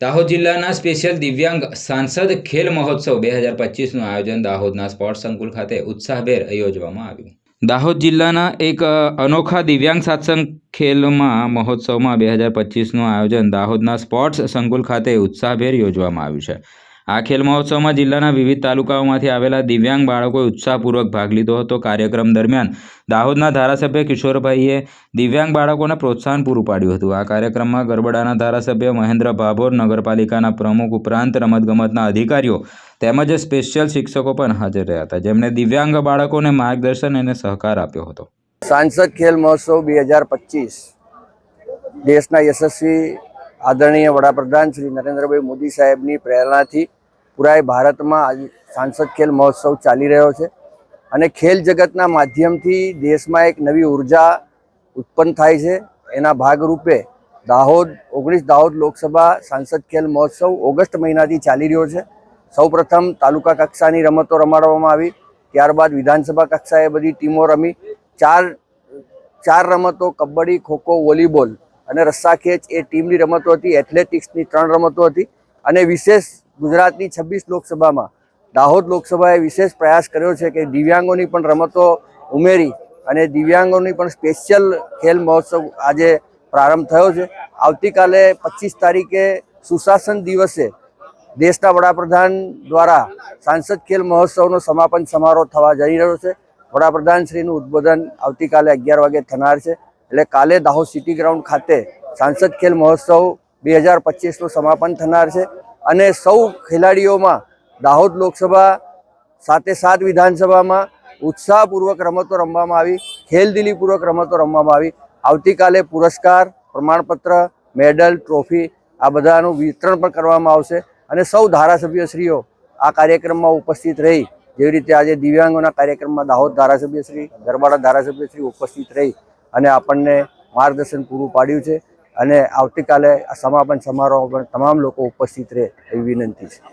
દાહોદ જિલ્લાના સ્પેશિયલ દિવ્યાંગ સાંસદ ખેલ મહોત્સવ 2025નું આયોજન દાહોદના સ્પોર્ટ્સ સંકુલ ખાતે ઉત્સાહભેર યોજવામાં આવ્યું. દાહોદ જિલ્લાના એક અનોખા દિવ્યાંગ સાંસદ ખેલ મહોત્સવમાં 2025નું આયોજન દાહોદના સ્પોર્ટ્સ સંકુલ ખાતે ઉત્સાહભેર યોજવામાં આવ્યું છે. આ ખેલ મહોત્સવમાં જિલ્લાના વિવિધ તાલુકાઓમાંથી આવેલા દિવ્યાંગ બાળકોએ ઉત્સાહપૂર્વક ભાગ લીધો હતો. કાર્યક્રમ દરમિયાન દાહોદના ધારાસભ્ય કિશોરભાઈએ દિવ્યાંગ બાળકોને પ્રોત્સાહન પૂરું પાડ્યું હતું. આ કાર્યક્રમમાં ગરબડાના ધારાસભ્ય મહેન્દ્ર ભાભોર, નગરપાલિકાના પ્રમુખ ઉપરાંત રમતગમતના અધિકારીઓ તેમજ સ્પેશિયલ શિક્ષકો પણ હાજર રહ્યા હતા, જેમણે દિવ્યાંગ બાળકોને માર્ગદર્શન અને સહકાર આપ્યો હતો. સાંસદ ખેલ મહોત્સવ 2025 દેશના યશસ્વી આદરણીય વડાપ્રધાન શ્રી નરેન્દ્રભાઈ મોદી સાહેબની પ્રેરણાથી પૂરા ભારતમાં આજે સાંસદ ખેલ મહોત્સવ ચાલી રહ્યો છે અને ખેલ જગતના માધ્યમથી દેશમાં એક નવી ઉર્જા ઉત્પન્ન થાય છે. એના ભાગરૂપે દાહોદ લોકસભા સાંસદ ખેલ મહોત્સવ ઓગસ્ટ મહિનાથી ચાલી રહ્યો છે. સૌપ્રથમ તાલુકા કક્ષાની રમતો રમાડવામાં આવી, ત્યારબાદ વિધાનસભા કક્ષાએ બધી ટીમો રમી. ચાર રમતો કબડ્ડી, ખોખો, વોલીબોલ અને રસ્સાખેંચ એ ટીમની રમતો હતી. એથ્લેટિક્સની 3 રમતો હતી અને વિશેષ ગુજરાતની 26 લોકસભામાં દાહોદ લોકસભાએ વિશેષ પ્રયાસ કર્યો છે કે દિવ્યાંગોની પણ રમતો ઉમેરી અને દિવ્યાંગોની પણ સ્પેશિયલ ખેલ મહોત્સવ આજે પ્રારંભ થયો છે. આવતીકાલે 25 તારીખે સુશાસન દિવસે દેશના વડાપ્રધાન દ્વારા સાંસદ ખેલ મહોત્સવનો સમાપન સમારોહ થવા જઈ રહ્યો છે. વડાપ્રધાનશ્રીનું ઉદ્બોધન આવતીકાલે 11 વાગે થનાર છે. એટલે કાલે દાહોદ સિટી ગ્રાઉન્ડ ખાતે સાંસદ ખેલ મહોત્સવ 2025નું સમાપન થનાર છે અને સૌ ખેલાડીઓમાં દાહોદ લોકસભા સાથે 7 વિધાનસભામાં ઉત્સાહપૂર્વક રમતો રમવામાં આવી, ખેલદિલીપૂર્વક રમતો રમવામાં આવી. આવતીકાલે પુરસ્કાર, પ્રમાણપત્ર, મેડલ, ટ્રોફી આ બધાનું વિતરણ પણ કરવામાં આવશે અને સૌ ધારાસભ્યશ્રીઓ આ કાર્યક્રમમાં ઉપસ્થિત રહી, જેવી રીતે આજે દિવ્યાંગોના કાર્યક્રમમાં દાહોદ ધારાસભ્યશ્રી, ગરબાડા ધારાસભ્યશ્રી ઉપસ્થિત રહી અને આપણને માર્ગદર્શન પૂરું પાડ્યું છે અને આવતીકાલે આ સમાપન સમારોહમાં પણ તમામ લોકો ઉપસ્થિત રહે એવી વિનંતી છે.